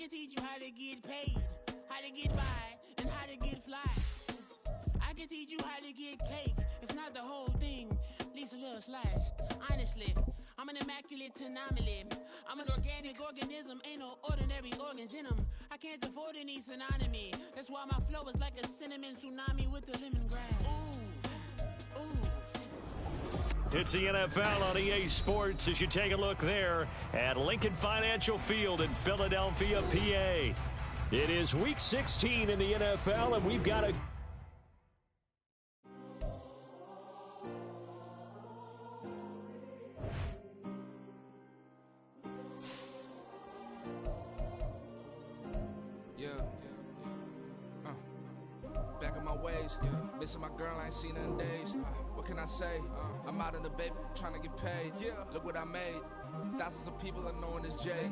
can teach you how to get paid, how to get by, and how to get fly. I can teach you how to get cake, if not the whole thing, at least a little slice. Honestly, I'm an immaculate anomaly. I'm an organic organism, ain't no ordinary organs in them. I can't afford any synonymy. That's why my flow is like a cinnamon tsunami with the lemongrass. Ooh, ooh. It's the NFL on EA Sports as you take a look there at Lincoln Financial Field in Philadelphia, PA. It is Week 16 in the NFL, and we've got a... Back on my ways, missing my girl, I ain't seen her in days. What can I say? I'm out in the baby, trying to get paid. Look what I made. Thousands of people are knowing this Jay.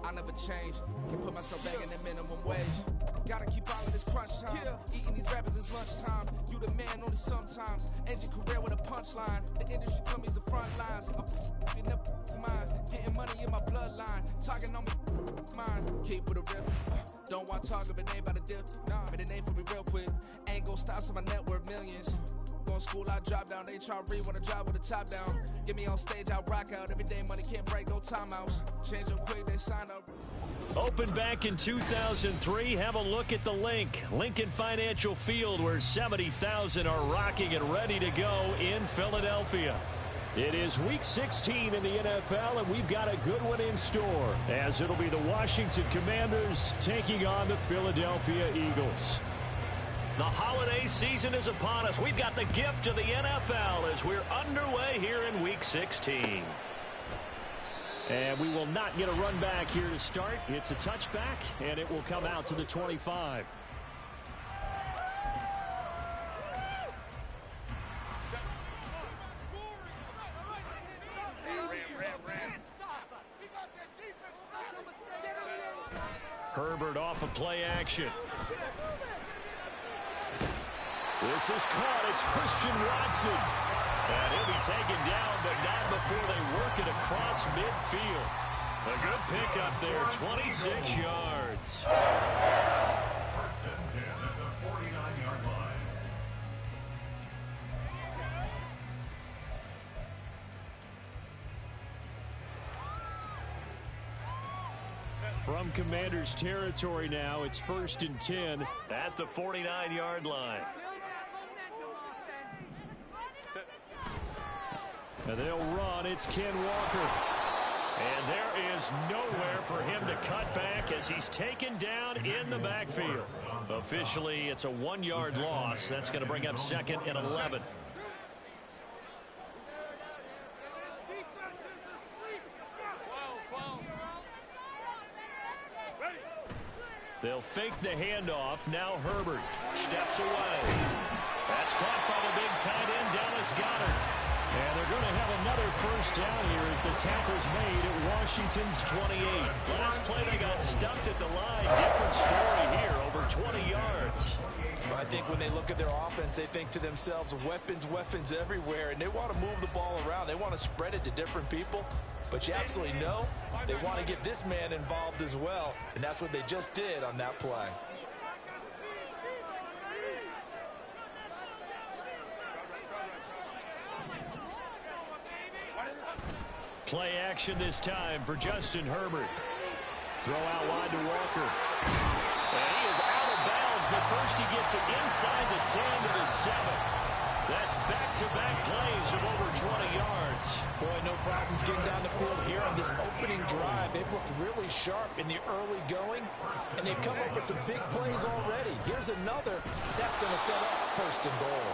I never change. Can put myself back in the minimum wage. Gotta keep all of this crunch time. Eating these rappers is lunchtime. You the man only sometimes. End your career with a punchline. The industry told me it's the front lines. I'm never mine. Getting money in my bloodline. Talking on me, mine. Keep with a rip. Don't want to talk if it ain't about a dip. Made a name for me real quick. Ain't gon' stop till my net worth millions. Going school, I drop down. They try to read when I drive with the top down. Get me on stage, I rock out. Every day money can't break, no timeouts. Change up quick, they sign up. Opened back in 2003. Have a look at the link. Lincoln Financial Field, where 70,000 are rocking and ready to go in Philadelphia. It is Week 16 in the NFL, and we've got a good one in store, as it'll be the Washington Commanders taking on the Philadelphia Eagles. The holiday season is upon us. We've got the gift of the NFL as we're underway here in Week 16. And we will not get a run back here to start. It's a touchback, and it will come out to the 25. Herbert off of play action. This is caught. It's Christian Watson. And he'll be taken down, but not before they work it across midfield. A good pickup there, 26 yards. First and 10 at the 49-yard line. From Commanders territory now, it's 1st and 10 at the 49-yard line. And they'll run. It's Ken Walker. And there is nowhere for him to cut back as he's taken down in the backfield. Officially, it's a 1-yard loss. That's going to bring up 2nd and 11. They'll fake the handoff. Now Herbert steps away. That's caught by the big tight end, Dallas Goedert. And they're going to have another first down here as the tackle's made at Washington's 28. Last play, they got stuffed at the line. Different story here, over 20 yards. I think when they look at their offense, they think to themselves, weapons, weapons everywhere, and they want to move the ball around. They want to spread it to different people. But you absolutely know they want to get this man involved as well, and that's what they just did on that play. Play action this time for Justin Herbert. Throw out wide to Walker. And he is out of bounds, but first he gets it inside the 10 to the 7. That's back-to-back plays of over 20 yards. Boy, no problems getting down the field here on this opening drive. They've looked really sharp in the early going, and they've come up with some big plays already. Here's another. That's going to set up 1st and goal.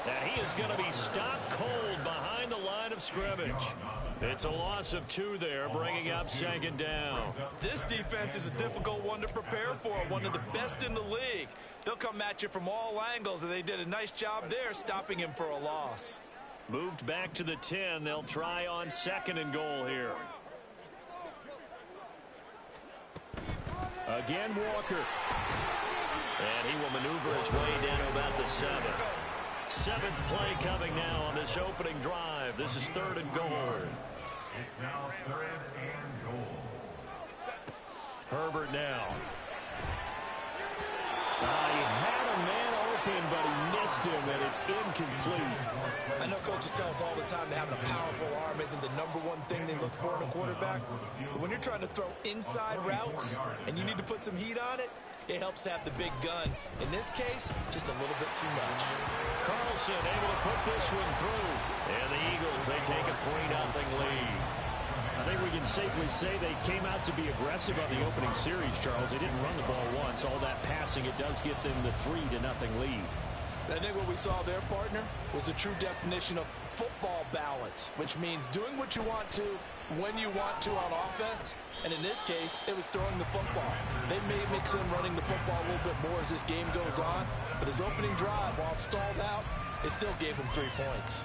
Now he is going to be stopped cold behind the line of scrimmage. It's a loss of 2 there, bringing up 2nd down. This defense is a difficult one to prepare for, one of the best in the league. They'll come at you from all angles, and they did a nice job there stopping him for a loss. Moved back to the 10. They'll try on 2nd and goal here. Again, Walker. And he will maneuver his way down to about the 7. 7th play coming now on this opening drive. This is 3rd and goal. It's now 3rd and goal. Herbert now. He had a man open, but he missed him, and it's incomplete. I know coaches tell us all the time that having a powerful arm isn't the #1 thing they look for in a quarterback. But when you're trying to throw inside routes and you need to put some heat on it, it helps to have the big gun. In this case, just a little bit too much. Carlson able to put this one through. And the Eagles, they take a 3-0 lead. I think we can safely say they came out to be aggressive on the opening series, Charles. They didn't run the ball once. All that passing, it does get them the 3-0 lead. I think what we saw there, partner, was a true definition of football balance, which means doing what you want to when you want to on offense. And in this case, it was throwing the football. They may mix in running the football a little bit more as this game goes on, but his opening drive, while it stalled out, it still gave him 3 points.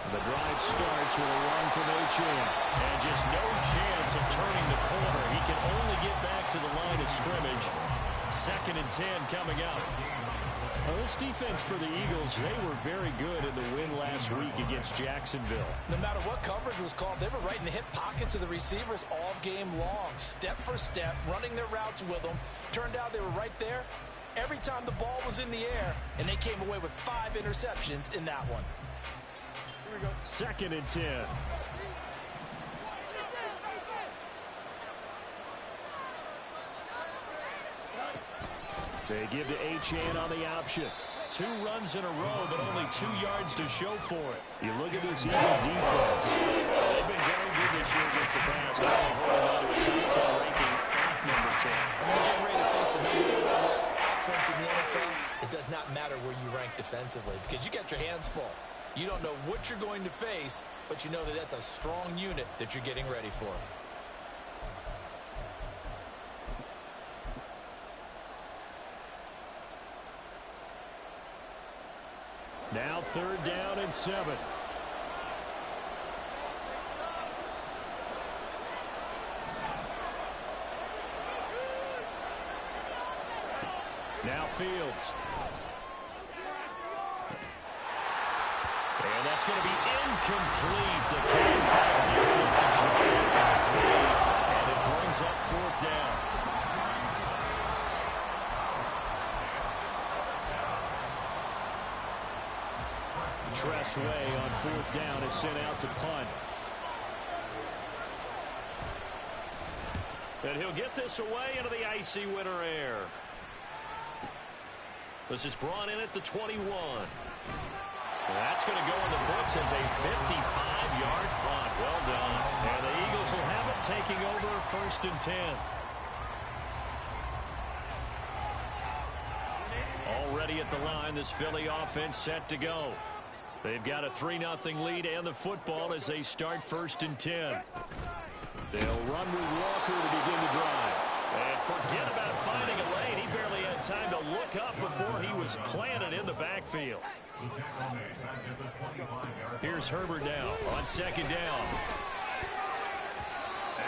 The drive starts with a run from H.N. And just no chance of turning the corner. He can only get back to the line of scrimmage. 2nd and 10 coming up. Well, this defense for the Eagles, they were very good in the win last week against Jacksonville. No matter what coverage was called, they were right in the hip pockets of the receivers all game long. Step for step, running their routes with them. Turned out they were right there every time the ball was in the air, and they came away with 5 interceptions in that one. 2nd and 10. They give to H.N. on the option. 2 runs in a row, but only 2 yards to show for it. You look at this Eagle defense. They've been very good this year against the pass. Holding on to a top 10 ranking at number 10. And when you're getting ready to face a number 1 offense in the NFL, it does not matter where you rank defensively because you got your hands full. You don't know what you're going to face, but you know that that's a strong unit that you're getting ready for. Now 3rd down and 7. Now Fields. And that's going to be incomplete. The contact there with the giant fade, and it brings up 4th down. Tressway on 4th down is sent out to punt. And he'll get this away into the icy winter air. This is brought in at the 21. That's going to go in the books as a 55-yard punt. Well done. And the Eagles will have it taking over 1st and 10. Already at the line, this Philly offense set to go. They've got a 3-0 lead and the football as they start 1st and 10. They'll run with Walker to begin the drive. And forget about finding a lane. He barely had time to look up before he was planted in the backfield. Here's Herbert now on 2nd down.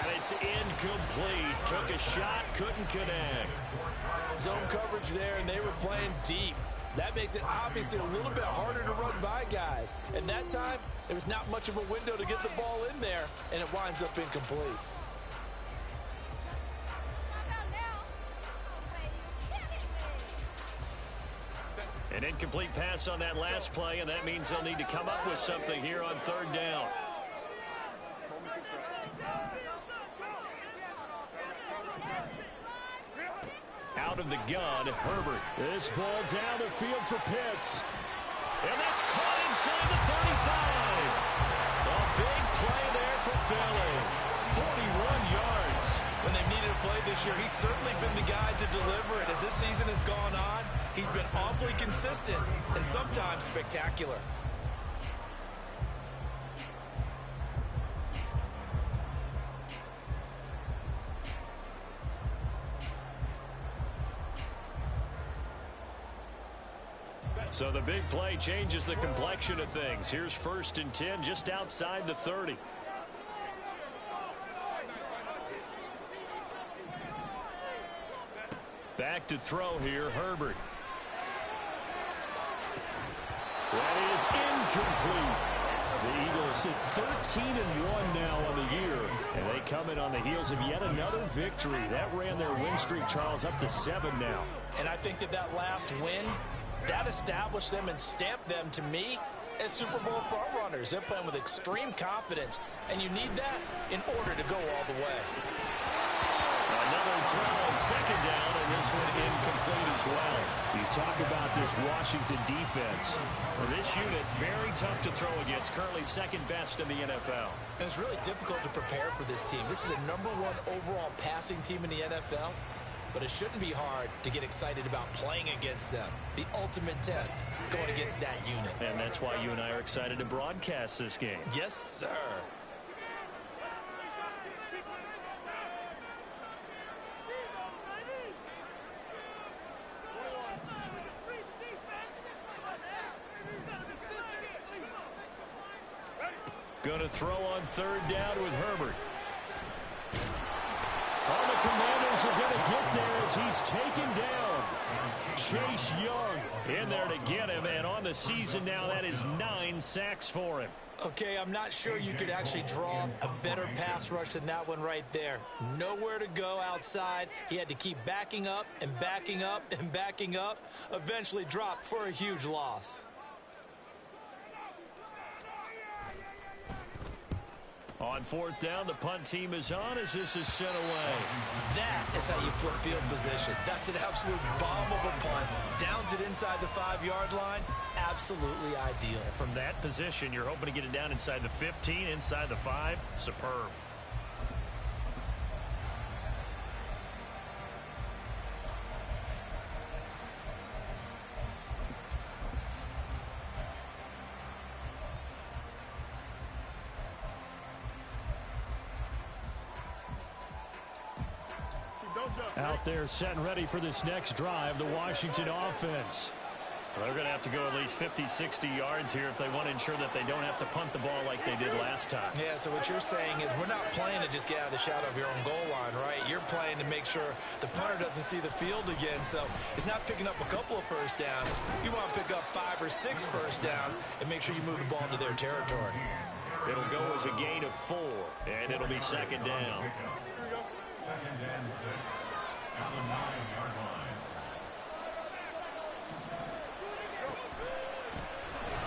And it's incomplete. Took a shot, couldn't connect. Zone coverage there, and they were playing deep. That makes it obviously a little bit harder to run by guys. And that time, there was not much of a window to get the ball in there, and it winds up incomplete. An incomplete pass on that last play, and that means they'll need to come up with something here on 3rd down. Out of the gun, Herbert. This ball down the field for Pitts. And that's caught inside the 35. A big play there for Philly. 41 yards. When they've needed a play this year, he's certainly been the guy to deliver it. As this season has gone on, he's been awfully consistent and sometimes spectacular. So the big play changes the complexion of things. Here's 1st and 10 just outside the 30. Back to throw here, Herbert. That is incomplete. The Eagles sit 13-1 now on the year, and they come in on the heels of yet another victory. That ran their win streak, Charles, up to 7 now. And I think that last win, that established them and stamped them, to me, as Super Bowl frontrunners. They're playing with extreme confidence, and you need that in order to go all the way. Another throw on 2nd down, and this one incomplete as well. You talk about this Washington defense. Well, this unit, very tough to throw against, currently 2nd best in the NFL. And it's really difficult to prepare for this team. This is the #1 overall passing team in the NFL, but it shouldn't be hard to get excited about playing against them. The ultimate test going against that unit. And that's why you and I are excited to broadcast this game. Yes, sir. Going to throw on 3rd down with Herbert. All the Commanders are going to get there as he's taken down. Chase Young in there to get him, and on the season now, that is 9 sacks for him. Okay, I'm not sure you could actually draw a better pass rush than that one right there. Nowhere to go outside. He had to keep backing up and backing up and backing up. Eventually dropped for a huge loss. On 4th down, the punt team is on as this is sent away. That is how you flip field position. That's an absolute bomb of a punt. Downs it inside the 5-yard line. Absolutely ideal. From that position, you're hoping to get it down inside the 15, inside the 5. Superb. Out there set and ready for this next drive, the Washington offense. They're going to have to go at least 50, 60 yards here if they want to ensure that they don't have to punt the ball like they did last time. Yeah, so what you're saying is we're not playing to just get out of the shadow of your own goal line, right? You're playing to make sure the punter doesn't see the field again. So it's not picking up a couple of first downs. You want to pick up 5 or 6 first downs and make sure you move the ball into their territory. It'll go as a gain of 4, and it'll be 2nd down. 2nd and 6 at the 9-yard line.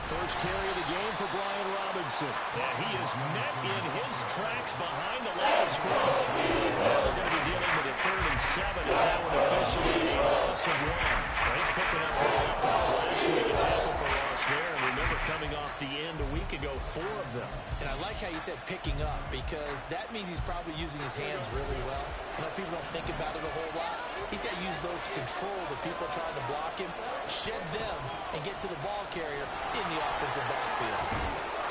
First carry of the game for Brian Robinson. And he is met in his tracks behind the line of scrimmage. Now they're going to be dealing with a 3rd and 7 as that one officially a loss of 1. Well, he's picking up where he left off last week. A tackle for loss there. And remember, coming off the end a week ago, 4 of them. And I like how you said picking up, because that means he's probably using his hands really well. I know people don't think about it a whole lot. He's got to use those to control the people trying to block him, shed them, and get to the ball carrier in the offensive backfield.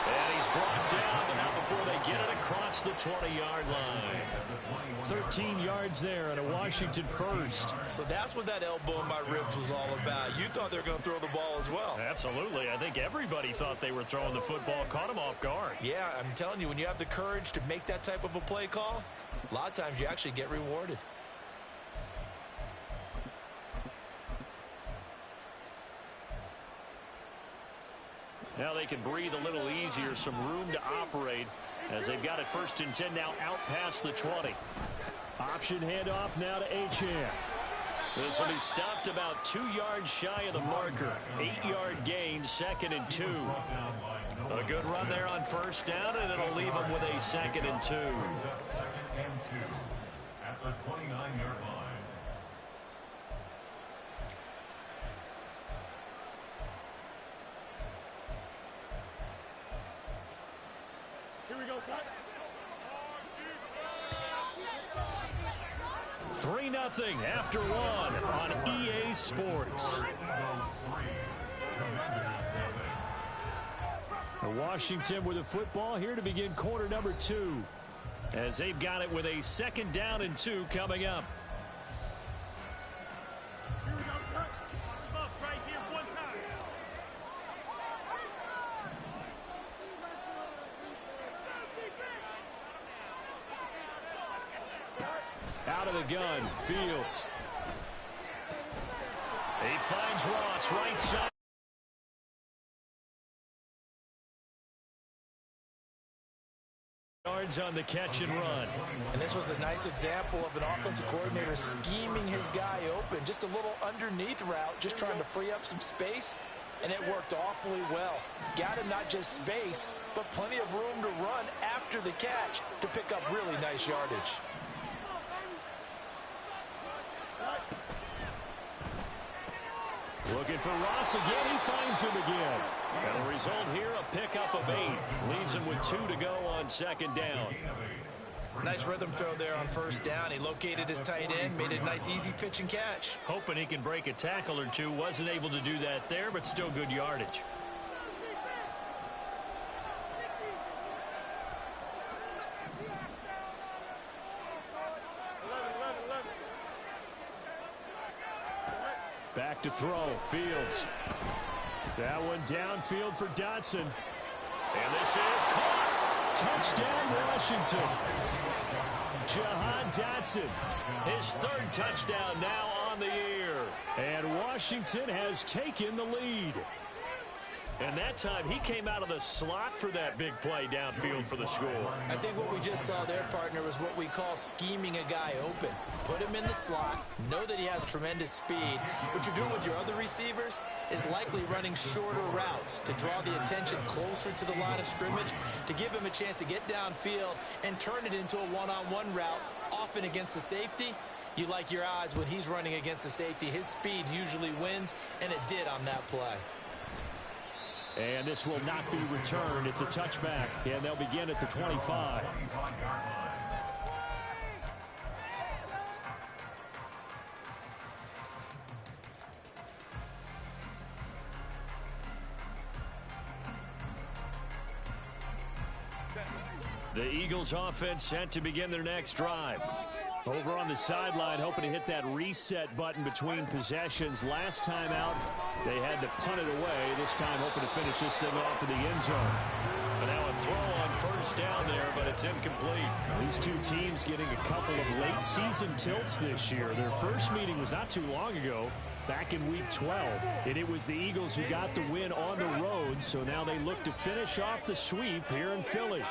And he's brought down, but not before they get it across the 20-yard line. 13 yards there and a Washington first. So that's what that elbow in my ribs was all about. You thought they were going to throw the ball as well. Absolutely. I think everybody thought they were throwing the football, caught him off guard. Yeah, I'm telling you, when you have the courage to make that type of a play call, a lot of times you actually get rewarded. Now they can breathe a little easier, some room to operate as they've got it 1st and 10 now out past the 20. Option handoff now to Achane. This will be stopped about 2 yards shy of the marker. 8-yard gain, 2nd and 2. A good run there on 1st down, and it'll leave them with a 2nd and 2. 2nd and 2 at the 29-yard line. Here we go, son. 3-0 after 1 on EA Sports. Washington with the football here to begin quarter number 2, as they've got it with a 2nd down and 2 coming up. Here we go, son. Up right here one time. Out of the gun, Fields. He finds Ross right side. Yards on the catch and run. And this was a nice example of an offensive coordinator scheming his guy open. Just a little underneath route, just trying to free up some space, and it worked awfully well. Got him not just space, but plenty of room to run after the catch to pick up really nice yardage. Looking for Ross again. He finds him again. And the result here, a pickup of 8. Leaves him with 2 to go on second down. Nice rhythm throw there on first down. He located his tight end, made a nice easy pitch and catch. Hoping he can break a tackle or two. Wasn't able to do that there, but still good yardage. Back to throw. Fields. That one downfield for Dotson. And this is caught. Touchdown, Washington. Jahan Dotson. His 3rd touchdown now on the year. And Washington has taken the lead. And that time, he came out of the slot for that big play downfield for the score. I think what we just saw there, partner, was what we call scheming a guy open. Put him in the slot, know that he has tremendous speed. What you're doing with your other receivers is likely running shorter routes to draw the attention closer to the line of scrimmage, to give him a chance to get downfield and turn it into a one-on-one route, often against the safety. You like your odds when he's running against the safety. His speed usually wins, and it did on that play. And this will not be returned. It's a touchback, and they'll begin at the 25. The Eagles offense set to begin their next drive. Over on the sideline, hoping to hit that reset button between possessions. Last time out, they had to punt it away. This time, hoping to finish this thing off in the end zone. But now a throw on first down there, but it's incomplete. These two teams getting a couple of late season tilts this year. Their first meeting was not too long ago, back in week 12. And it was the Eagles who got the win on the road, so now they look to finish off the sweep here in Philly.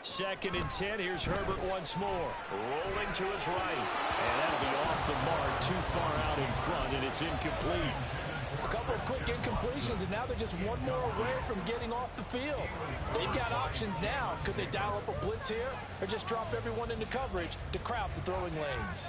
Second and 10. Here's Herbert once more. Rolling to his right. And that'll be off the mark. Too far out in front, and it's incomplete. A couple of quick incompletions, and now they're just one more away from getting off the field. They've got options now. Could they dial up a blitz here or just drop everyone into coverage to crowd the throwing lanes?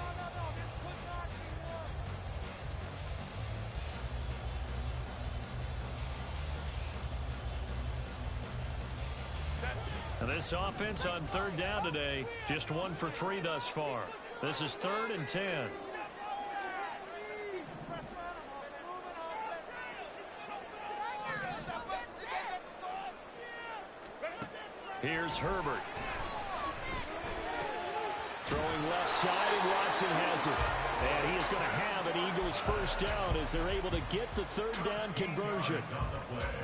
This offense on third down today, just 1 for 3 thus far. This is 3rd and 10. Here's Herbert. Throwing left side, and Watson has it. And he is going to have an Eagles first down as they're able to get the 3rd down conversion.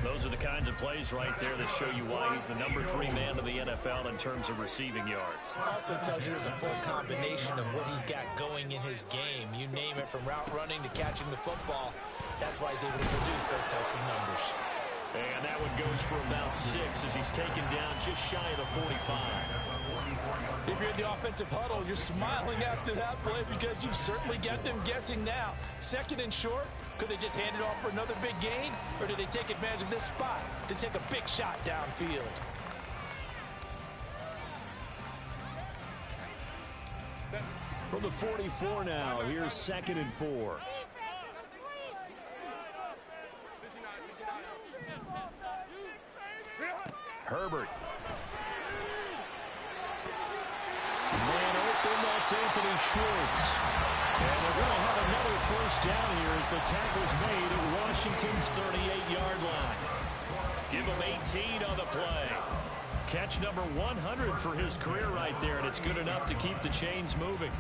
Those are the kinds of plays right there that show you why he's the number 3 man in the NFL in terms of receiving yards. Also tells you there's a full combination of what he's got going in his game. You name it, from route running to catching the football. That's why he's able to produce those types of numbers. And that one goes for about 6 as he's taken down just shy of the 45. If you're in the offensive huddle, you're smiling after that play because you've certainly got them guessing now. 2nd and short, could they just hand it off for another big gain? Or do they take advantage of this spot to take a big shot downfield? From the 44 now, here's 2nd and 4. Herbert. Man open, that's Anthony Schwartz. And they're going to have another first down here as the tackle's made at Washington's 38-yard line. Give him 18 on the play. Catch number 100 for his career right there, and it's good enough to keep the chains moving.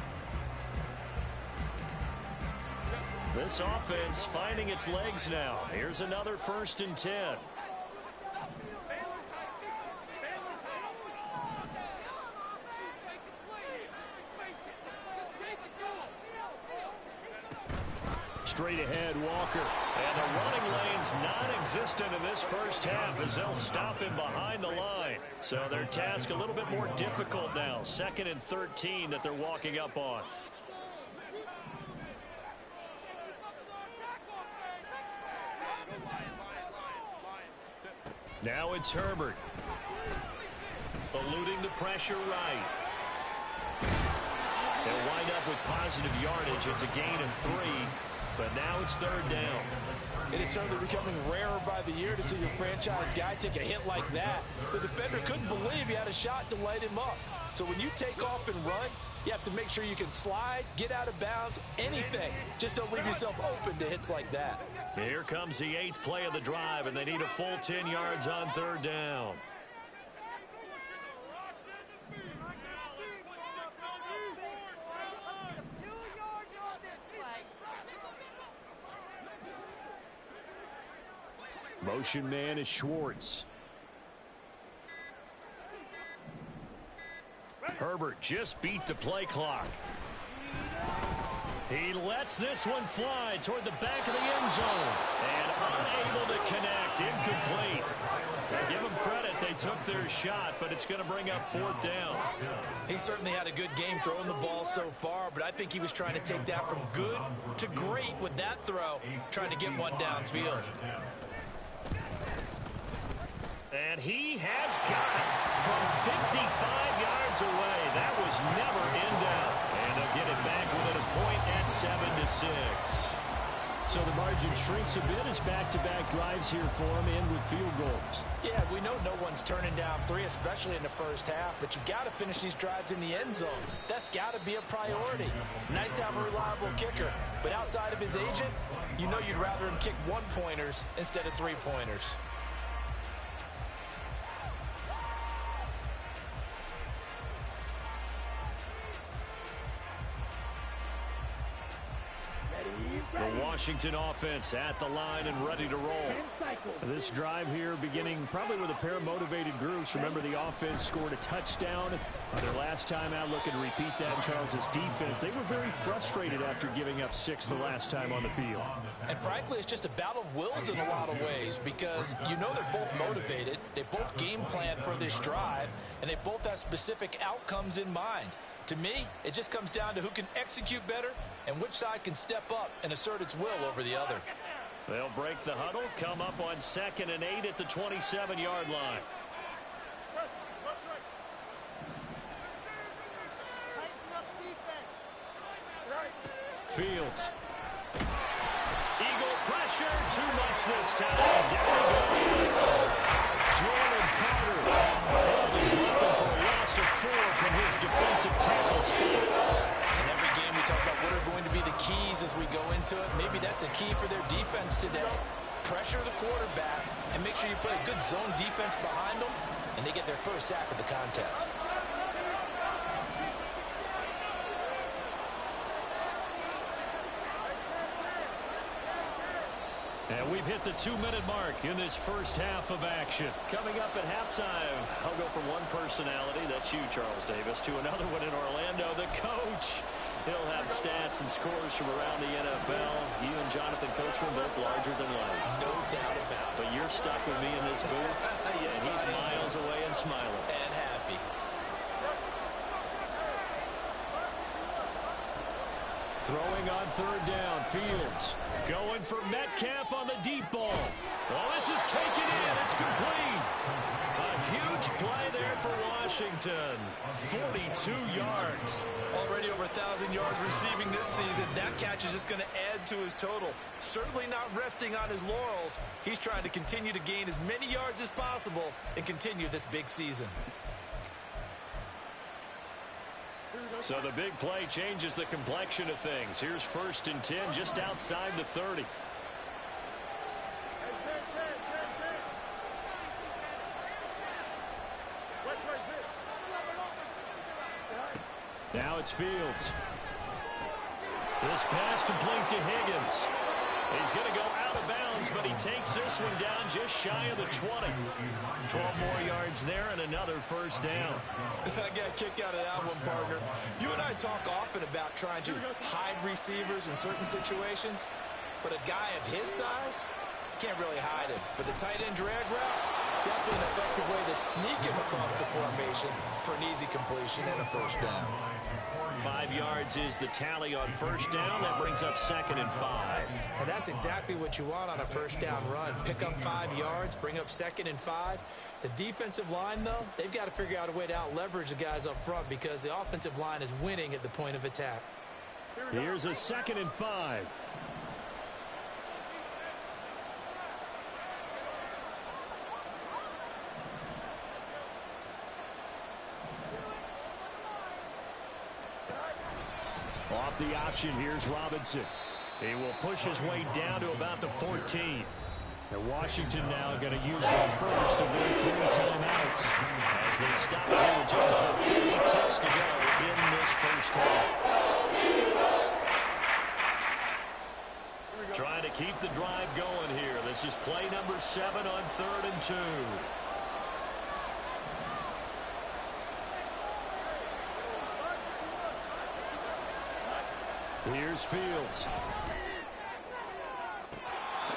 This offense finding its legs now. Here's another 1st and 10. straight ahead, Walker. And the running lane's non-existent in this first half as they'll stop him behind the line. So their task a little bit more difficult now. 2nd and 13 that they're walking up on. Now it's Herbert. Eluding the pressure right. They'll wind up with positive yardage. It's a gain of 3, but now it's 3rd down. It is certainly becoming rarer by the year to see your franchise guy take a hit like that. The defender couldn't believe he had a shot to light him up. So when you take off and run, you have to make sure you can slide, get out of bounds, anything. Just don't leave yourself open to hits like that. Here comes the 8th play of the drive, and they need a full 10 yards on 3rd down. Motion man is Schwartz. Herbert just beat the play clock. He lets this one fly toward the back of the end zone. And unable to connect. Incomplete. Give them credit. They took their shot, but it's going to bring up 4th down. He certainly had a good game throwing the ball so far, but I think he was trying to take that from good to great with that throw, trying to get one downfield. And he has got it from 55 yards away. That was never in doubt. And they'll get it back within a point at 7-6. So the margin shrinks a bit as back-to-back drives here for him and with field goals. Yeah, we know no one's turning down 3, especially in the first half, but you've got to finish these drives in the end zone. That's got to be a priority. Nice to have a reliable kicker, but outside of his agent, you know you'd rather him kick 1-pointers instead of 3-pointers. The Washington offense at the line and ready to roll. This drive here beginning probably with a pair of motivated groups. Remember, the offense scored a touchdown their last time out. Looking to repeat that. Charles's defense, they were very frustrated after giving up 6 the last time on the field. And frankly, it's just a battle of wills in a lot of ways because you know they're both motivated. They both game plan for this drive, and they both have specific outcomes in mind. To me, it just comes down to who can execute better and which side can step up and assert its will over the other. They'll break the huddle, come up on 2nd and 8 at the 27-yard line. Fields. Eagle pressure, too much this time. Down he goes. Jordan Carter. They drop him for a loss of 4 from his defensive tackle spot. In every game we talk about what are going to be the keys as we go into it. Maybe that's a key for their defense today. Pressure the quarterback and make sure you put a good zone defense behind them, and they get their first sack of the contest. And we've hit the 2-minute mark in this first half of action. Coming up at halftime, I'll go from one personality, that's you, Charles Davis, to another one in Orlando, the coach. He'll have stats and scores from around the NFL. You and Jonathan Coachman both larger than life. No doubt about it. But you're stuck with me in this booth, Yes, and he's miles away and smiling. And happy. Throwing on 3rd down, Fields. Going for Metcalf on the deep ball. Well, this is taken in. It's complete. A huge play there for Washington. 42 yards. Already over 1,000 yards receiving this season. That catch is just going to add to his total. Certainly not resting on his laurels. He's trying to continue to gain as many yards as possible and continue this big season. So the big play changes the complexion of things. Here's 1st and 10 just outside the 30. Now it's Fields. This pass complete to Higgins. He's going to go out of bounds, but he takes this one down just shy of the 20. 12 more yards there and another 1st down. I got a kick out of that one, partner. You and I talk often about trying to hide receivers in certain situations. but a guy of his size can't really hide him. But the tight end drag route, definitely an effective way to sneak him across the formation for an easy completion and a first down. 5 yards is the tally on first down. That brings up 2nd and 5. And that's exactly what you want on a first down run. Pick up 5 yards, bring up 2nd and 5. The defensive line, though, they've got to figure out a way to out-leverage the guys up front because the offensive line is winning at the point of attack. Here's a 2nd and 5. Off the option, here's Robinson. He will push his way down to about the 14. And Washington now going to use the first of their 3 timeouts as they stop here with just under 40 ticks to go in this first half. Trying to keep the drive going here. This is play number 7 on 3rd and 2. Here's Fields.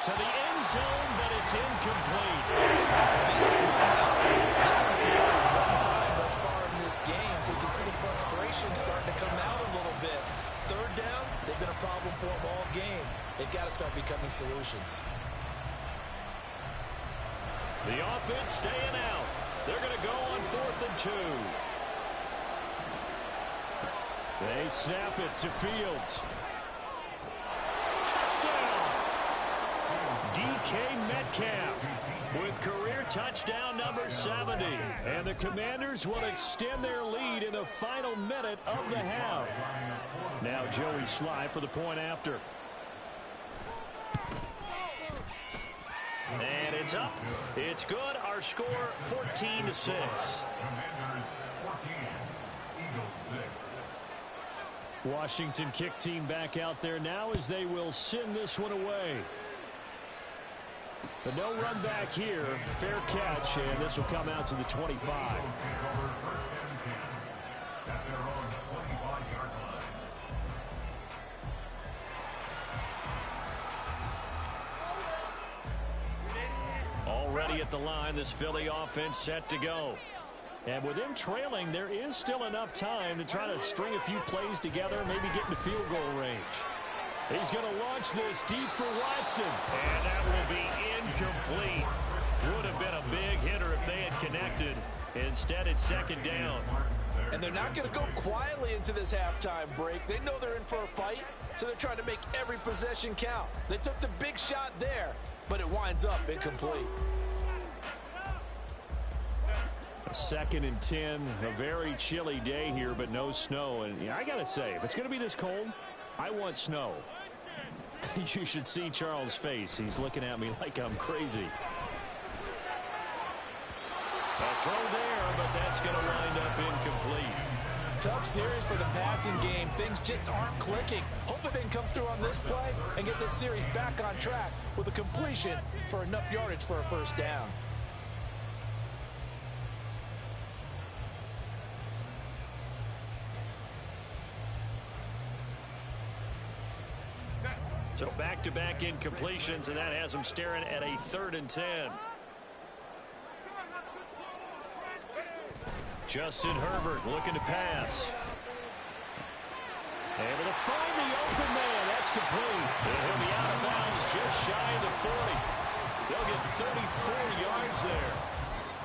To the end zone, but it's incomplete. One time thus far in this game, so you can see the frustration starting to come out a little bit. 3rd downs, they've been a problem for them all game. They've got to start becoming solutions. The offense staying out. They're going to go on 4th and 2. They snap it to Fields. Touchdown! DK Metcalf with career touchdown number 70. And the Commanders will extend their lead in the final minute of the half. Now Joey Sly for the point after. And it's up. It's good. Our score 14-6. Commanders 14, Eagles 6. Washington kick team back out there now as they will send this one away. But no run back here. Fair catch, and this will come out to the 25. Already at the line, this Philly offense set to go. And with them trailing, there is still enough time to try to string a few plays together, maybe get into field goal range. He's going to launch this deep for Watson. And that will be incomplete. Would have been a big hitter if they had connected. Instead, it's 2nd down. And they're not going to go quietly into this halftime break. They know they're in for a fight, so they're trying to make every possession count. They took the big shot there, but it winds up incomplete. 2nd and 10, a very chilly day here, but no snow. And I got to say, if it's going to be this cold, I want snow. You should see Charles' face. He's looking at me like I'm crazy. A throw there, but that's going to wind up incomplete. Tough series for the passing game. Things just aren't clicking. Hoping they can come through on this play and get this series back on track with a completion for enough yardage for a first down. So back-to-back incompletions, and that has them staring at a 3rd and 10. Justin Herbert looking to pass. Able to find the open man. That's complete. He'll be out of bounds just shy of the 40. They'll get 34 yards there.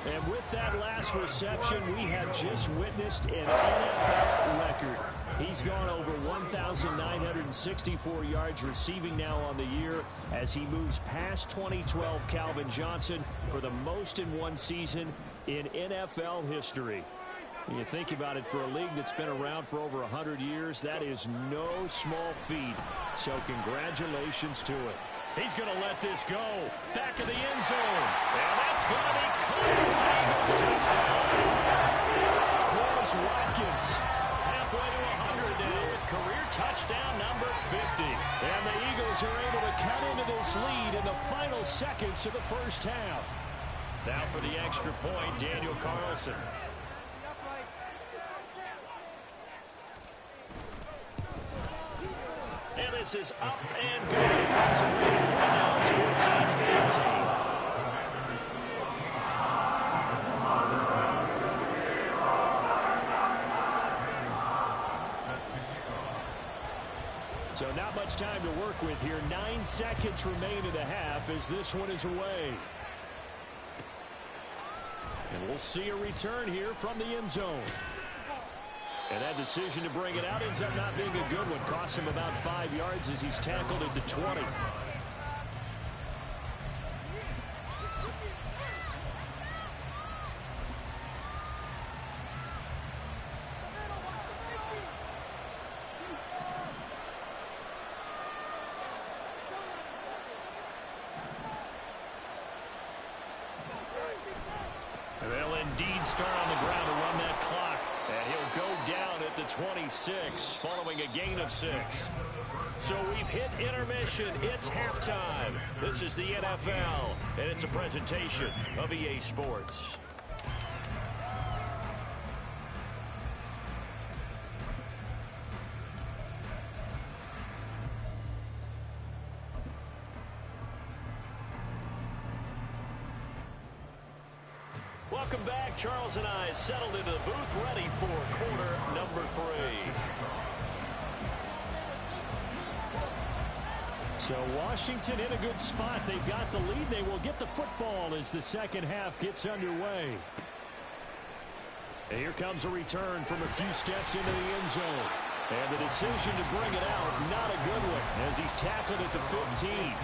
And with that last reception, we have just witnessed an NFL record. He's gone over 1,964 yards receiving now on the year as he moves past 2012 Calvin Johnson for the most in one season in NFL history. When you think about it, for a league that's been around for over 100 years, that is no small feat. So congratulations to it. He's going to let this go. Back of the end zone. And that's going to be clear. Eagles touchdown. Quez Watkins halfway to 100 now with career touchdown number 50. And the Eagles are able to cut into this lead in the final seconds of the first half. Now for the extra point, Daniel Carlson. And they This is up and good. That's a way to play now. It's 14-15. So not much time to work with here. 9 seconds remain in the half as this one is away. And we'll see a return here from the end zone. And that decision to bring it out ends up not being a good one. Costs him about 5 yards as he's tackled at the 20. They'll indeed start on the ground to run that clock. And he'll go down at the 26 following a gain of 6. So we've hit intermission. It's halftime. This is the NFL, and it's a presentation of EA Sports. Welcome back. Charles and I settled into the booth, ready for quarter number 3. So Washington in a good spot. They've got the lead. They will get the football as the second half gets underway. And here comes a return from a few steps into the end zone. And the decision to bring it out, not a good one, as he's tackled at the 15.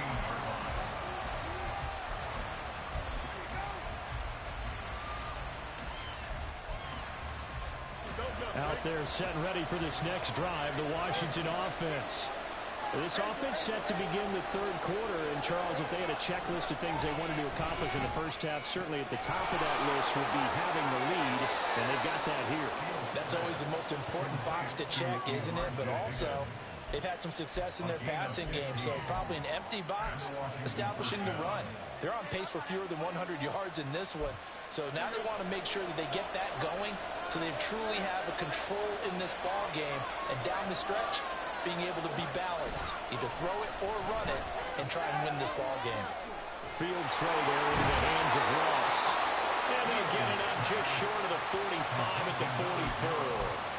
Out there set and ready for this next drive, the Washington offense. This offense set to begin the third quarter. And, Charles, if they had a checklist of things they wanted to accomplish in the first half, certainly at the top of that list would be having the lead, and they've got that here. That's always the most important box to check, isn't it? But also, they've had some success in their passing game, so probably an empty box establishing the run. They're on pace for fewer than 100 yards in this one. So now they want to make sure that they get that going so they truly have a control in this ball game. And down the stretch, being able to be balanced. Either throw it or run it and try and win this ball game. Fields throw there into the hands of Ross. And they get it up just short of the 45 at the 44.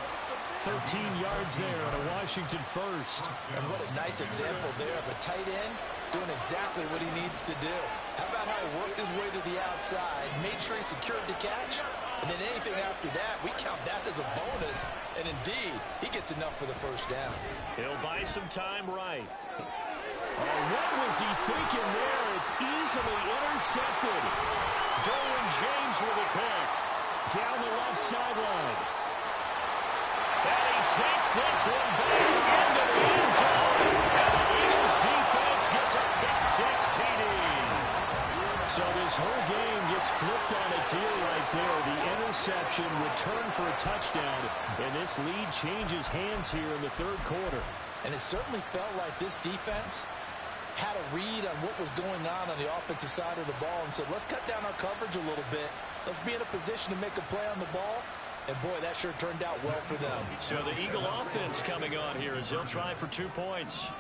13 yards there on a Washington first. And what a nice example there of a tight end doing exactly what he needs to do. How about how he worked his way to the outside, made sure he secured the catch, and then anything after that, we count that as a bonus. And indeed, he gets enough for the first down. He'll buy some time right. Oh, what was he thinking there? It's easily intercepted. Derwin James with a pick. Down the left sideline. And he takes this one back into the end zone. And the Eagles defense gets a pick-6 TD. So this whole game gets flipped on its ear right there. The interception returned for a touchdown. And this lead changes hands here in the third quarter. And it certainly felt like this defense had a read on what was going on the offensive side of the ball and said, let's cut down our coverage a little bit. Let's be in a position to make a play on the ball. And, boy, that sure turned out well for them. So the Eagle offense coming on here as he'll try for 2 points.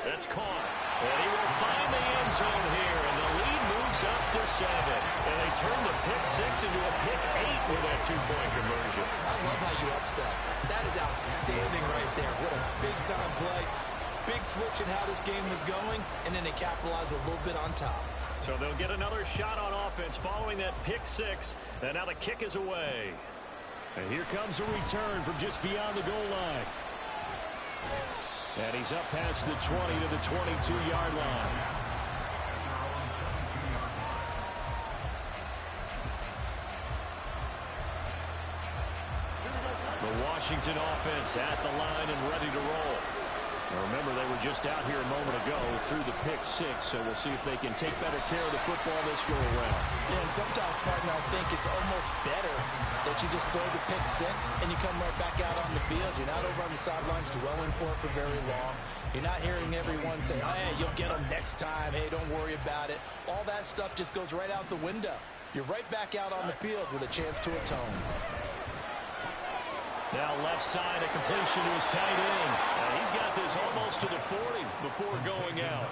That's caught. And he will find the end zone here. And the lead moves up to 7. And they turn the pick-6 into a pick-8 with that 2-point conversion. I love how you upset. That is outstanding right there. What a big-time play. Big switch in how this game was going, and then they capitalize a little bit on top. So they'll get another shot on offense following that pick-6, and now the kick is away. And here comes a return from just beyond the goal line. And he's up past the 20 to the 22-yard line. The Washington offense at the line and ready to roll. Now remember, they were just out here a moment ago through the pick six, so we'll see if they can take better care of the football this go around. Yeah, and sometimes, partner, I think it's almost better that you just throw the pick six and you come right back out on the field. You're not over on the sidelines dwelling for it for very long. You're not hearing everyone say, oh, hey, you'll get them next time. Hey, don't worry about it. All that stuff just goes right out the window. You're right back out on the field with a chance to atone. Now left side, a completion to his tight end. He's got this almost to the 40 before going out.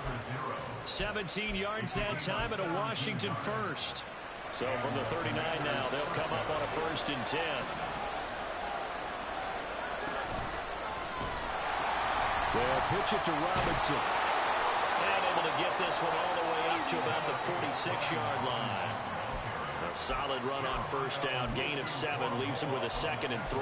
17 yards that time and a Washington first. So from the 39 now, they'll come up on a 1st and 10. They'll pitch it to Robinson. And able to get this one all the way out to about the 46-yard line. A solid run on 1st down, gain of 7, leaves him with a 2nd and 3.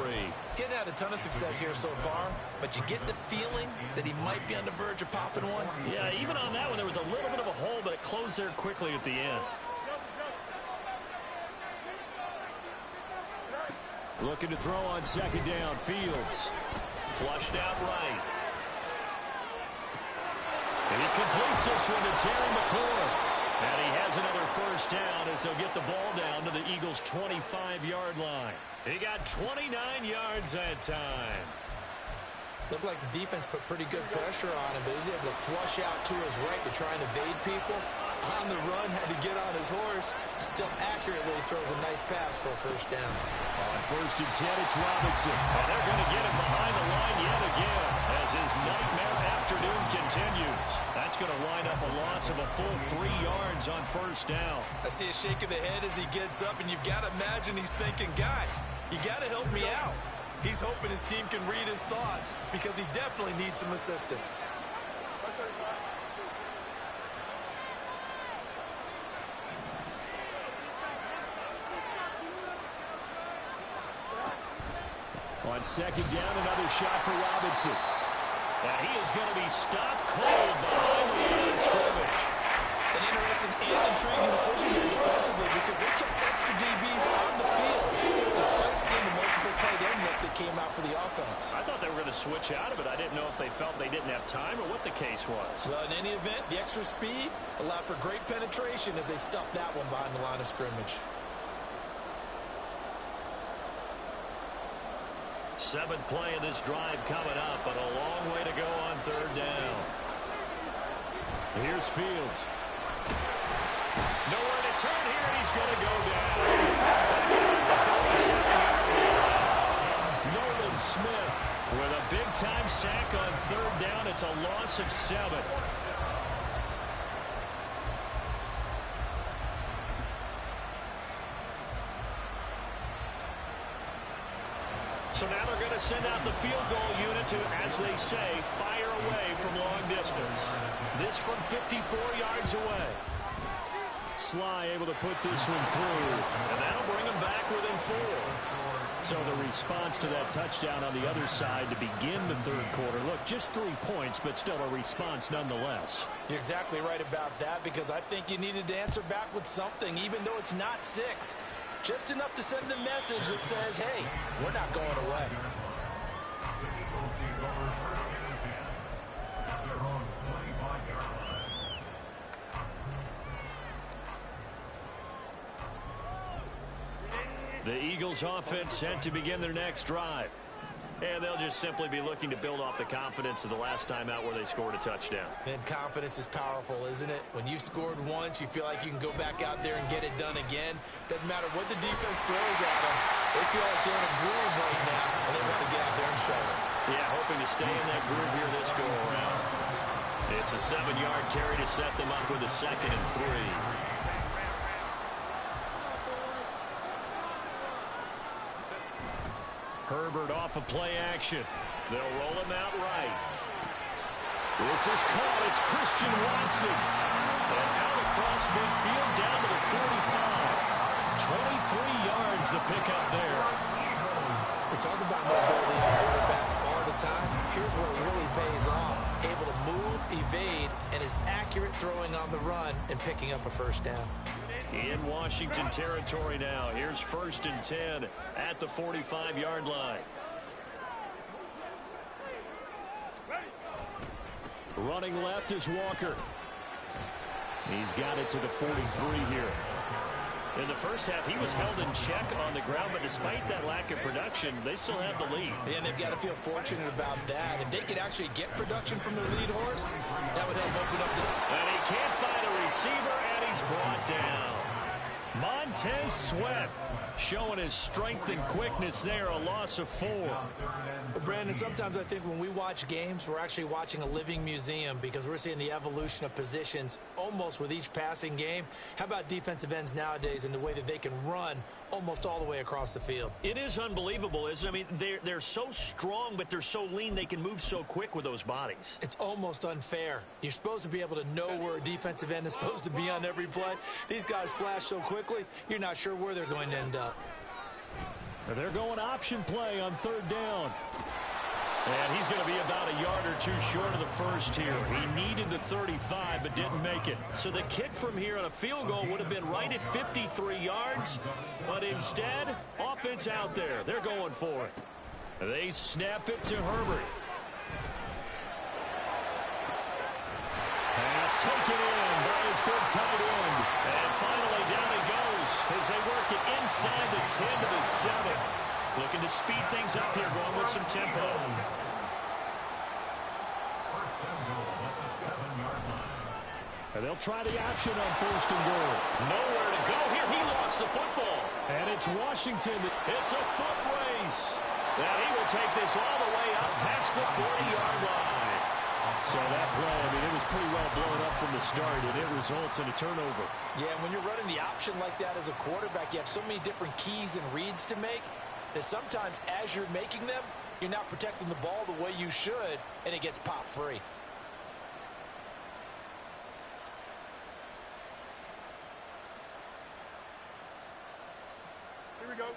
Getting had a ton of success here so far, but you get the feeling that he might be on the verge of popping one. Yeah, even on that one, there was a little bit of a hole, but it closed there quickly at the end. Looking to throw on 2nd down, Fields. Flushed out right. And he completes this one to Terry McLaurin. And he has another 1st down as he'll get the ball down to the Eagles' 25-yard line. He got 29 yards that time. Looked like the defense put pretty good pressure on him, but he's able to flush out to his right to try and evade people. On the run, had to get on his horse. Still accurately throws a nice pass for a 1st down. On 1st and 10, it's Robinson. And they're going to get him behind the line yet again as his nightmare afternoon continues. That's going to wind up a loss of a full 3 yards on 1st down. I see a shake of the head as he gets up, and you've got to imagine he's thinking, guys, you got to help me out. He's hoping his team can read his thoughts because he definitely needs some assistance. On 2nd down, another shot for Robinson. And he is going to be stopped cold behind the line of scrimmage. An interesting and intriguing decision here defensively because they kept extra DBs on the field despite seeing the multiple tight end look that came out for the offense. I thought they were going to switch out of it. I didn't know if they felt they didn't have time or what the case was. Well, in any event, the extra speed allowed for great penetration as they stuffed that one behind the line of scrimmage. 7th play of this drive coming up, but a long way to go on 3rd down. Here's Fields. Nowhere to turn here, and he's going to go down. Nolan Smith with a big-time sack on 3rd down. It's a loss of 7. So now they're going to send out the field goal unit to, as they say, fire away from long distance. This from 54 yards away. Sly able to put this one through, and that'll bring them back within 4. So the response to that touchdown on the other side to begin the 3rd quarter. Look, just 3 points, but still a response nonetheless. You're exactly right about that because I think you needed to answer back with something, even though it's not 6. Just enough to send a message that says, hey, we're not going away. The Eagles offense set to begin their next drive. And they'll just simply be looking to build off the confidence of the last time out where they scored a touchdown. And confidence is powerful, isn't it? When you've scored once, you feel like you can go back out there and get it done again. Doesn't matter what the defense throws at them. They feel like they're in a groove right now, and they want to get out there and show it. Yeah, hoping to stay in that groove here this go-around. It's a 7-yard carry to set them up with a 2nd and 3. Herbert off of play action. They'll roll him out right. This is caught. It's Christian Watson. And out across midfield down to the 45. 23 yards the pickup there. We talk about mobility in quarterbacks all the time. Here's where it really pays off. Able to move, evade, and is accurate throwing on the run and picking up a 1st down. In Washington territory now. Here's 1st and 10 at the 45-yard line. Running left is Walker. He's got it to the 43 here. In the first half, he was held in check on the ground, but despite that lack of production, they still have the lead. And they've got to feel fortunate about that. If they could actually get production from their lead horse, that would help open up the... And he can't find a receiver, and he's brought down. Montez Sweat showing his strength and quickness there, a loss of 4. Well, Brandon, sometimes I think when we watch games, we're actually watching a living museum because we're seeing the evolution of positions almost with each passing game. How about defensive ends nowadays and the way that they can run almost all the way across the field? It is unbelievable, isn't it? I mean, they're so strong, but they're so lean, they can move so quick with those bodies. It's almost unfair. You're supposed to be able to know where a defensive end is supposed to be on every play. These guys flash so quickly, you're not sure where they're going to end up. They're going option play on 3rd down. And he's going to be about a yard or 2 short of the first here. He needed the 35, but didn't make it. So the kick from here on a field goal would have been right at 53 yards. But instead, offense out there. They're going for it. They snap it to Herbert. Pass taken in by his big tight end. And finally down he goes as they work it inside the 10 to the 7. Looking to speed things up here, going with some tempo. And they'll try the option on 1st and goal. Nowhere to go here. He lost the football. And it's Washington. It's a foot race. And he will take this all the way up past the 40-yard line. So that play, I mean, it was pretty well blown up from the start, and it results in a turnover. Yeah, when you're running the option like that as a quarterback, you have so many different keys and reads to make that sometimes as you're making them, you're not protecting the ball the way you should, and it gets popped free.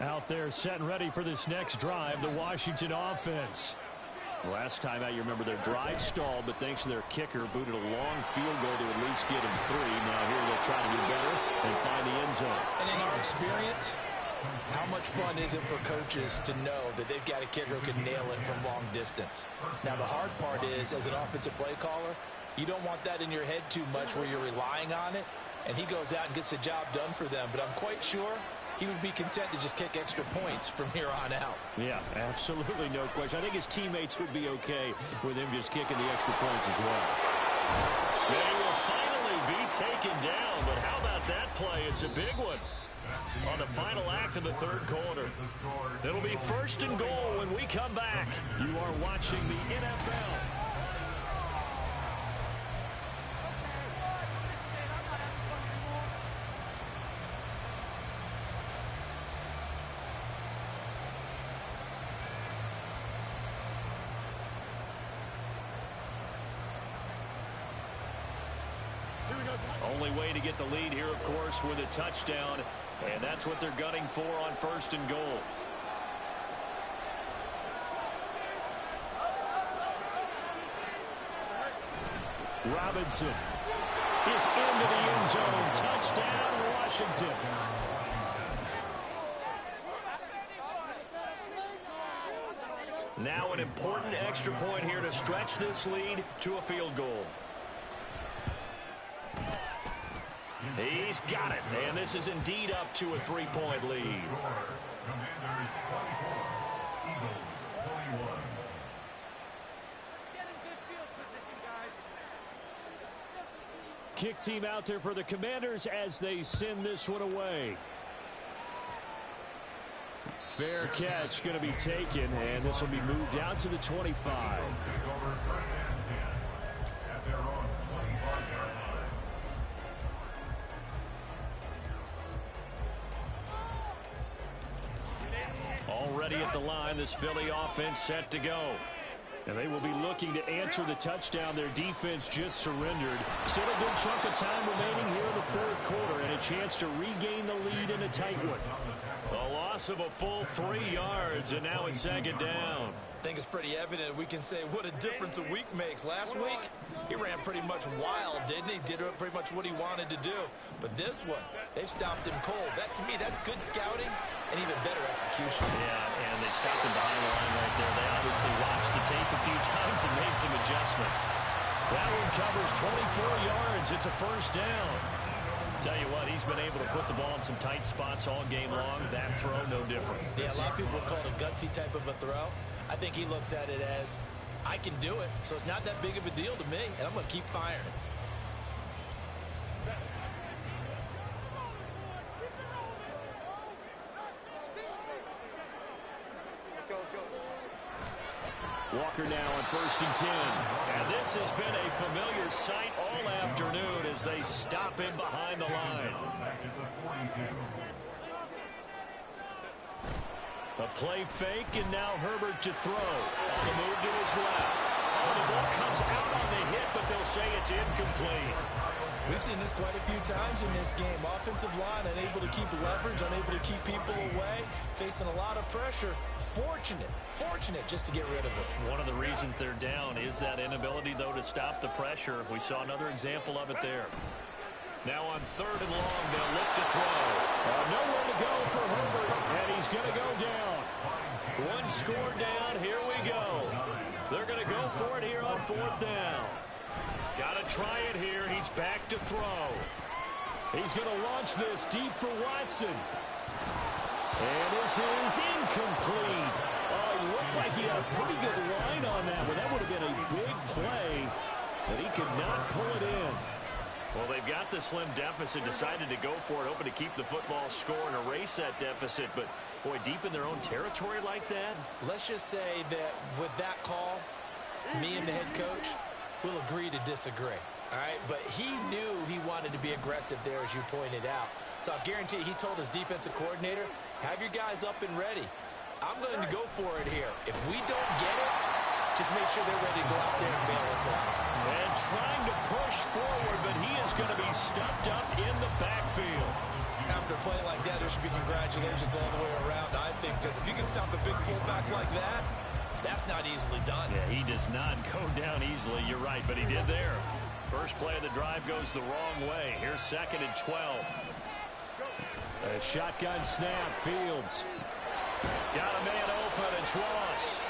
Out there set and ready for this next drive, the Washington offense. Last time out, you remember their drive stalled, but thanks to their kicker, booted a long field goal to at least get him 3. Now here they'll try to do better and find the end zone. And in our experience, how much fun is it for coaches to know that they've got a kicker who can nail it from long distance? Now, the hard part is, as an offensive play caller, you don't want that in your head too much where you're relying on it, and he goes out and gets the job done for them. But I'm quite sure he would be content to just kick extra points from here on out. Yeah, absolutely no question. I think his teammates would be okay with him just kicking the extra points as well. They will finally be taken down, but how about that play? It's a big one on the final act of the 3rd quarter. It'll be 1st and goal when we come back. You are watching the NFL. Only way to get the lead here, of course, with a touchdown. And that's what they're gunning for on 1st and goal. Robinson is into the end zone. Touchdown, Washington. Now an important extra point here to stretch this lead to a field goal. He's got it, and this is indeed up to a 3-point lead. Commanders 24, Eagles 21. Kick team out there for the Commanders as they send this one away. Fair catch going to be taken, and this will be moved out to the 25. Take over 1st and 10 at their own 25-yard line. Already at the line, this Philly offense set to go. And they will be looking to answer the touchdown. Their defense just surrendered. Still a good chunk of time remaining here in the 4th quarter, and a chance to regain the lead in a tight one. A loss of a full 3 yards, and now it's 2nd down. I think it's pretty evident we can say what a difference a week makes. Last week, he ran pretty much wild, didn't he? Did pretty much what he wanted to do. But this one, they've stopped him cold. That, to me, that's good scouting and even better execution. Yeah, and they stopped him behind the line right there. They obviously watched the tape a few times and made some adjustments. That one covers 24 yards. It's a first down. Tell you what, he's been able to put the ball in some tight spots all game long. That throw, no different. Yeah, a lot of people would call it a gutsy type of a throw. I think he looks at it as, I can do it, so it's not that big of a deal to me, and I'm going to keep firing. Walker now on 1st and 10. And this has been a familiar sight all afternoon as they stop him behind the line. A play fake, and now Herbert to throw. On the move to his left. Oh, the ball comes out on the hit, but they'll say it's incomplete. We've seen this quite a few times in this game. Offensive line unable to keep leverage, unable to keep people away, facing a lot of pressure. Fortunate just to get rid of it. One of the reasons they're down is that inability, though, to stop the pressure. We saw another example of it there. Now on 3rd and long, they'll look to throw. Nowhere to go for Herbert, and he's going to go down. One score down, here we go. They're going to go for it here on 4th down. Got to try it here. He's back to throw. He's going to launch this deep for Watson. And this is incomplete. Oh, he looked like he had a pretty good line on that, but that would have been a big play, but he could not pull it in. Well, they've got the slim deficit, decided to go for it, hoping to keep the football score and erase that deficit. But, boy, deep in their own territory like that. Let's just say that with that call, me and the head coach will agree to disagree. All right, but he knew he wanted to be aggressive there, as you pointed out. So I guarantee he told his defensive coordinator, have your guys up and ready. I'm going to go for it here. If we don't get it, just make sure they're ready to go out there and bail us out. And trying to push forward, but he is going to be stuffed up in the backfield. After a play like that, there should be congratulations all the way around, I think, because if you can stop a big fullback like that, that's not easily done. Yeah, he does not go down easily. You're right, but he did there. First play of the drive goes the wrong way. Here's 2nd and 12. A shotgun snap, Fields. Got a man open, it's Ross.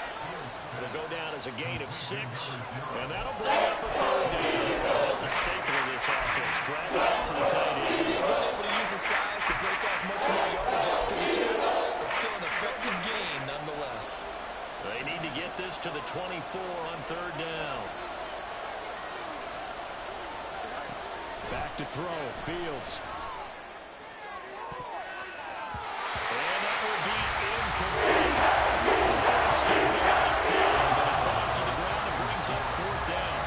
It'll go down as a gain of 6, and that'll bring up a 3rd down. That's a staple of this offense. Drag it out to the tight end. He was unable to use his size to break off much more yardage after the catch, but still an effective gain nonetheless. They need to get this to the 24 on 3rd down. Back to throw, Fields. And that would be incomplete. Standing on the field, but it falls to the ground and brings up 4th down.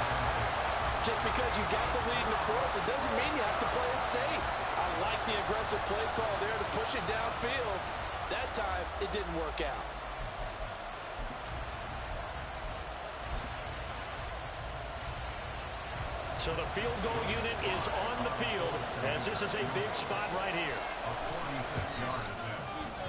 Just because you got the lead in the 4th, it doesn't mean you have to play it safe. I like the aggressive play call there to push it downfield. That time, it didn't work out. So the field goal unit is on the field as this is a big spot right here.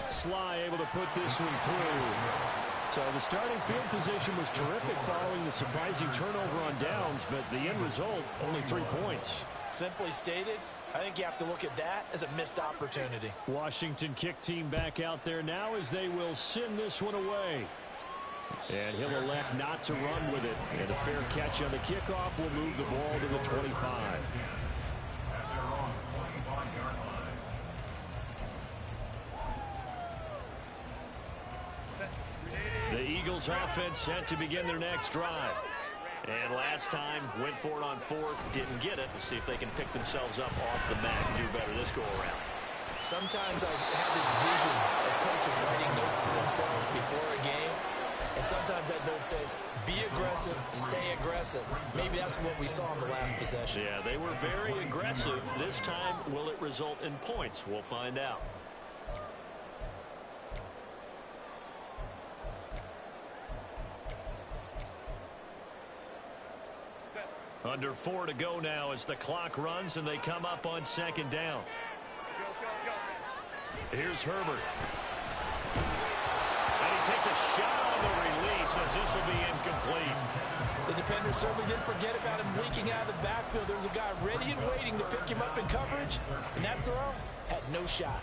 Sly able to put this one through. So the starting field position was terrific following the surprising turnover on downs, but the end result, only 3 points. Simply stated, I think you have to look at that as a missed opportunity. Washington kick team back out there now as they will send this one away. And he'll elect not to run with it. And a fair catch on the kickoff will move the ball to the 25. The Eagles offense set to begin their next drive. And last time, went for it on 4th, didn't get it. We'll see if they can pick themselves up off the mat and do better this go-around. Sometimes I have this vision of coaches writing notes to themselves before a game. And sometimes that note says, be aggressive, stay aggressive. Maybe that's what we saw in the last possession. Yeah, they were very aggressive. This time, will it result in points? We'll find out. Under 4 to go now as the clock runs and they come up on 2nd down. Here's Herbert. And he takes a shot on the release as this will be incomplete. The defender certainly didn't forget about him leaking out of the backfield. There was a guy ready and waiting to pick him up in coverage, and that throw had no shot.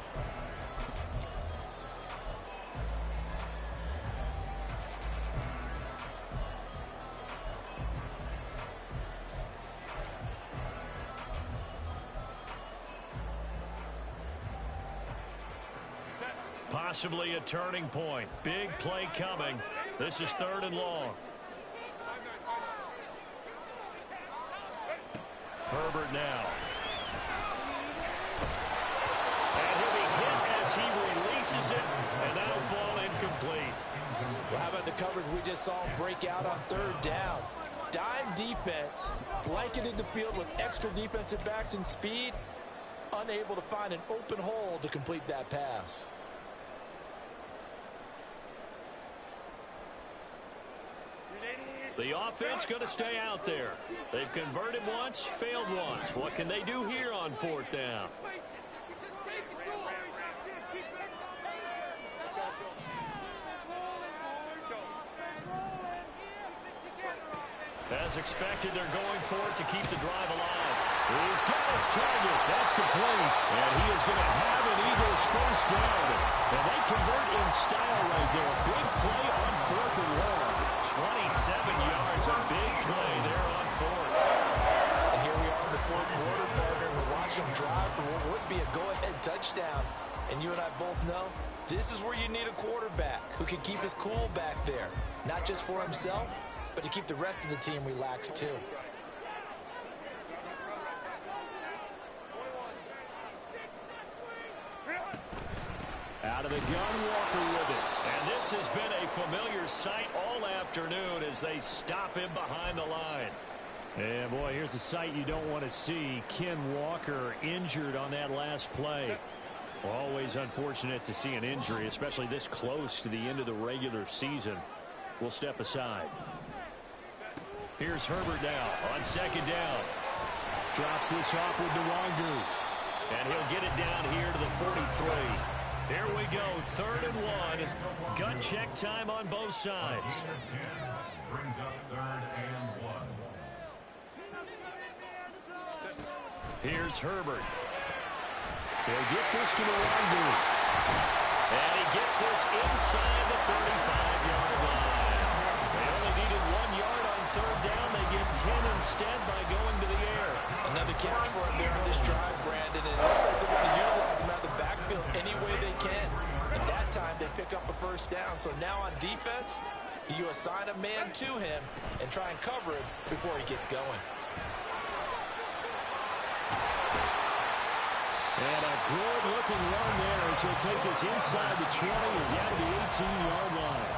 Possibly a turning point. Big play coming. This is 3rd and long. Herbert now. And he'll be hit as he releases it, and that'll fall incomplete. Well, how about the coverage we just saw him break out on 3rd down? Dime defense, blanketed the field with extra defensive backs and speed, unable to find an open hole to complete that pass. The offense going to stay out there. They've converted once, failed once. What can they do here on 4th down? As expected, they're going for it to keep the drive alive. He's got his target. That's complete. And he is going to have an Eagles 1st down. And they convert in style right there. Big play on 4th and long. 27 yards, a big play there on 4th. And here we are in the 4th quarter, partner. We're watching them drive for what would be a go-ahead touchdown. And you and I both know this is where you need a quarterback who can keep his cool back there. Not just for himself, but to keep the rest of the team relaxed too. Out of the gun, Walker with it. And this has been a familiar sight all afternoon as they stop him behind the line. And boy, here's a sight you don't want to see. Ken Walker injured on that last play. Always unfortunate to see an injury, especially this close to the end of the regular season. We'll step aside. Here's Herbert now on 2nd down. Drops this off with Nwangu. And he'll get it down here to the 43. Here we go, 3rd and 1. Gun check time on both sides. Brings up 3rd and 1. Here's Herbert. He'll get this to Nwangu. And he gets this inside the 35-yard line. They only needed 1 yard on 3rd down. They get 10 instead by going to the air. Another catch for him there on this drive, Brandon. And it looks like they're going to utilize him out of the backfield any way they can. And that time they pick up a 1st down. So now on defense, do you assign a man to him and try and cover him before he gets going? And a good-looking run there as he'll take this inside the 20 and down to the 18-yard line.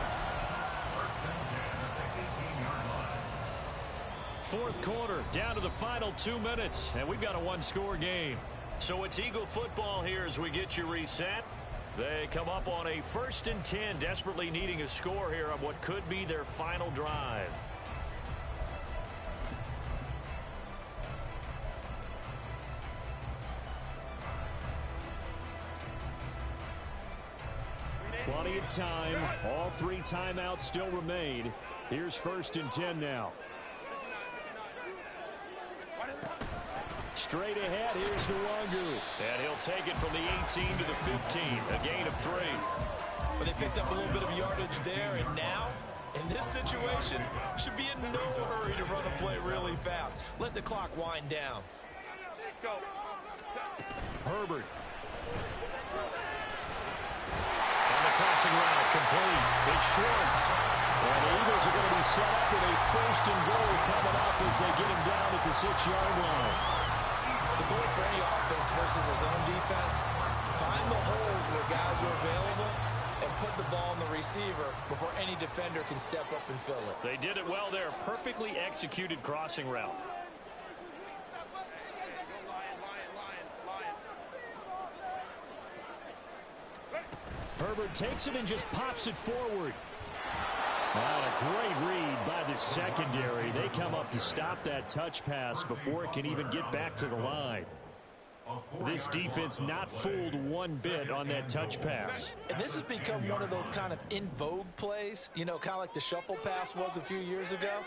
4th quarter, down to the final 2 minutes, and we've got a 1-score game. So it's Eagle football here as we get you reset. They come up on a 1st and 10, desperately needing a score here on what could be their final drive. Plenty of time. All 3 timeouts still remain. Here's 1st and 10 now. Straight ahead, here's Nwangu. And he'll take it from the 18 to the 15, a gain of 3. But they picked up a little bit of yardage there, and now, in this situation, should be in no hurry to run a play really fast. Let the clock wind down. Herbert. Crossing route complete. It's Schwartz. And the Eagles are going to be set up with a 1st and goal coming up as they get him down at the 6-yard line. The goal for any offense versus his own defense, find the holes where guys are available and put the ball in the receiver before any defender can step up and fill it. They did it well there. Perfectly executed crossing route. Herbert takes it and just pops it forward. And a great read by the secondary. They come up to stop that touch pass before it can even get back to the line. This defense not fooled one bit on that touch pass. And this has become one of those kind of in vogue plays, you know, kind of like the shuffle pass was a few years ago.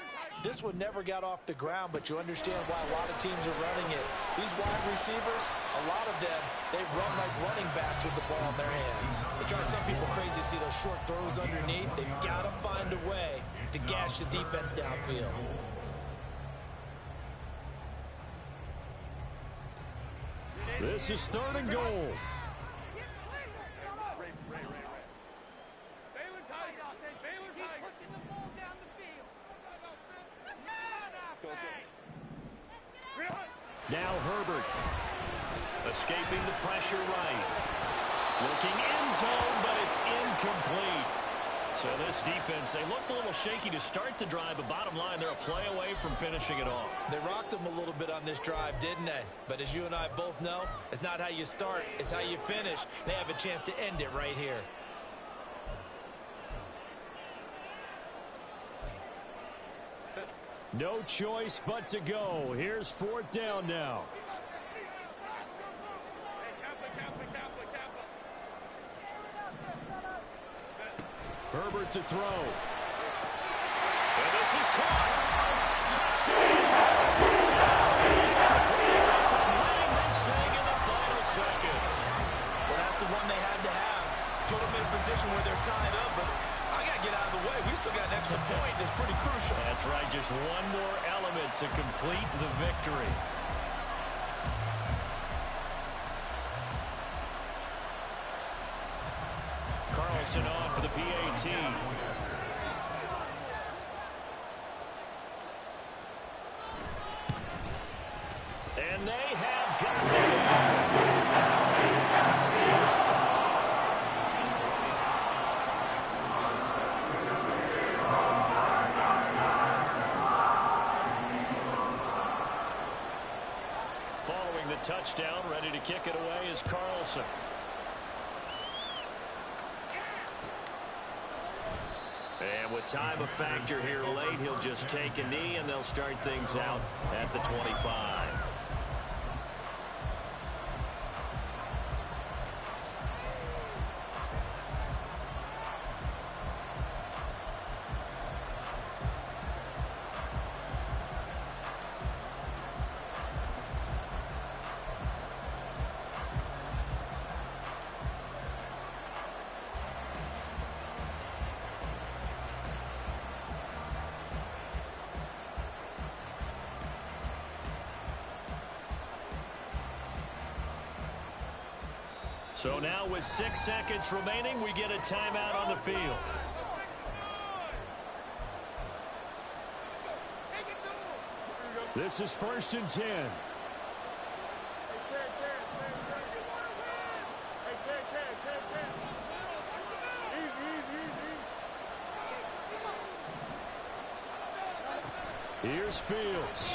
This one never got off the ground, but you understand why a lot of teams are running it. These wide receivers, a lot of them, they run like running backs with the ball in their hands. It drives some people crazy to see those short throws underneath. They've got to find a way to gash the defense downfield. This is 3rd and goal. Escaping the pressure right. Looking end zone, but it's incomplete. So this defense, they looked a little shaky to start the drive, but bottom line, they're a play away from finishing it off. They rocked them a little bit on this drive, didn't they? But as you and I both know, it's not how you start, it's how you finish. They have a chance to end it right here. No choice but to go. Here's 4th down now. Herbert to throw. And this is caught. Touchdown. Winning this thing in the final seconds. Well, that's the one they had to have. Put them in a position where they're tied up, but I got to get out of the way. We still got an extra point that's pretty crucial. That's right. Just one more element to complete the victory. Carlson on for the PAT. And they have got Following the touchdown, ready to kick it away is Carlson. And with time a factor here late, he'll just take a knee, and they'll start things out at the 25. So now with 6 seconds remaining, we get a timeout on the field. This is 1st and 10. Here's Fields.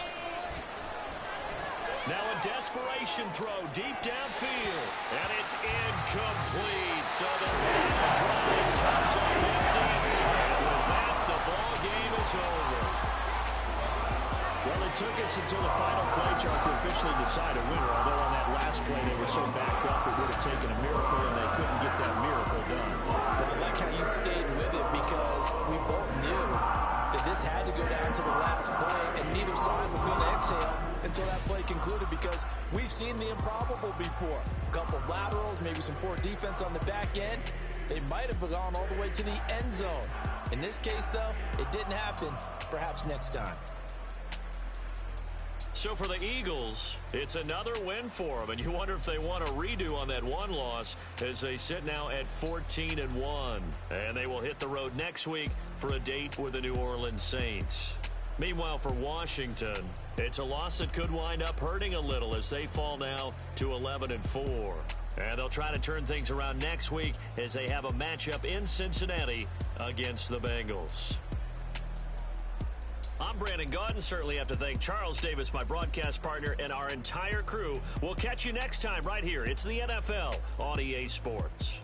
Now a desperation throw deep downfield, and it's incomplete. So their final drive comes up empty, and with that, the ball game is over. Well, it took us until the final play chart to officially decide a winner, although on that last play they were so backed up it would have taken a miracle, and they couldn't get that miracle done. I like how you stayed with it because we both knew that this had to go down to the last play, and neither side was going to exhale until that play concluded because we've seen the improbable before. A couple of laterals, maybe some poor defense on the back end. They might have gone all the way to the end zone. In this case, though, it didn't happen. Perhaps next time. So for the Eagles, it's another win for them, and you wonder if they want a redo on that one loss as they sit now at 14-1. And they will hit the road next week for a date with the New Orleans Saints. Meanwhile, for Washington, it's a loss that could wind up hurting a little as they fall now to 11-4. And they'll try to turn things around next week as they have a matchup in Cincinnati against the Bengals. I'm Brandon Gaudin. Certainly have to thank Charles Davis, my broadcast partner, and our entire crew. We'll catch you next time right here. It's the NFL on EA Sports.